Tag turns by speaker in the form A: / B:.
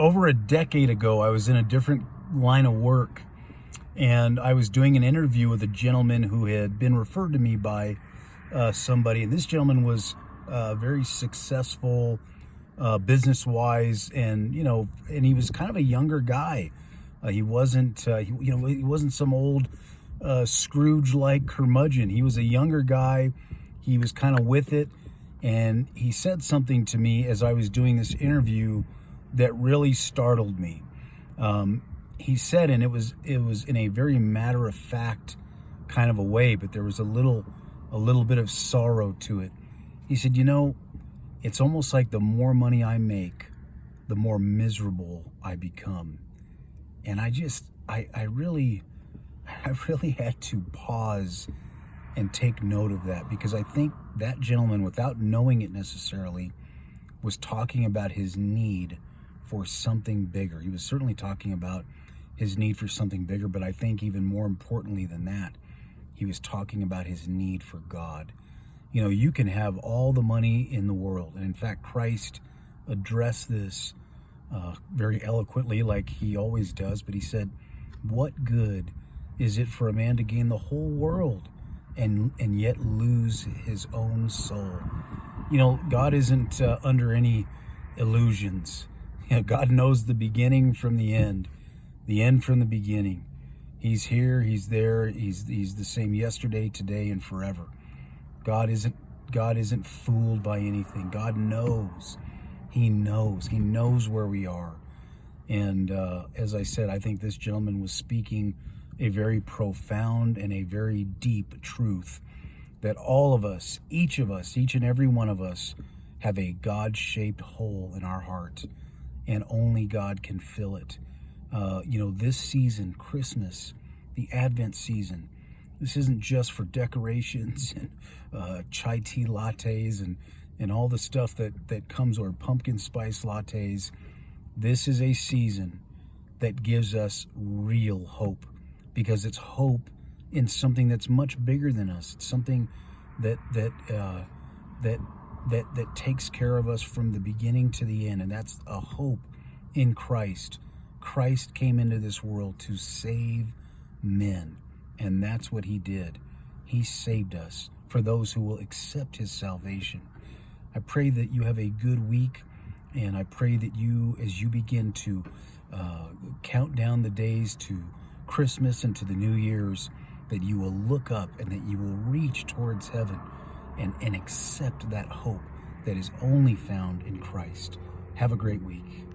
A: Over a decade ago, I was in a different line of work, and I was doing an interview with a gentleman who had been referred to me by somebody. And this gentleman was very successful business-wise, and and he was kind of a younger guy. He wasn't, he wasn't some old Scrooge-like curmudgeon. He was a younger guy. He was kind of with it, and he said something to me as I was doing this interview that really startled me. He said, and it was in a very matter-of-fact kind of a way, but there was a little bit of sorrow to it. He said, it's almost like the more money I make, the more miserable I become. And I really had to pause and take note of that, because I think that gentleman, without knowing it necessarily, was talking about his need for something bigger. He was certainly talking about his need for something bigger, but I think even more importantly than that, he was talking about his need for God. You can have all the money in the world, and in fact, Christ addressed this very eloquently, like he always does, but he said, "What good is it for a man to gain the whole world and yet lose his own soul?" God isn't under any illusions. God knows the beginning from the end from the beginning. He's here, he's there, he's the same yesterday, today, and forever. God isn't fooled by anything. God knows. He knows where we are. And as I said, I think this gentleman was speaking a very profound and a very deep truth, that all of us, each and every one of us, have a God-shaped hole in our heart, and only God can fill it. This season, Christmas, the Advent season, this isn't just for decorations and chai tea lattes and all the stuff that comes, or pumpkin spice lattes. This is a season that gives us real hope, because it's hope in something that's much bigger than us. It's something that takes care of us from the beginning to the end, and that's a hope in Christ. Christ came into this world to save men, and that's what he did. He saved us, for those who will accept his salvation. I pray that you have a good week, and I pray that you, as you begin to count down the days to Christmas and to the New Year's, that you will look up and that you will reach towards heaven and accept that hope that is only found in Christ. Have a great week.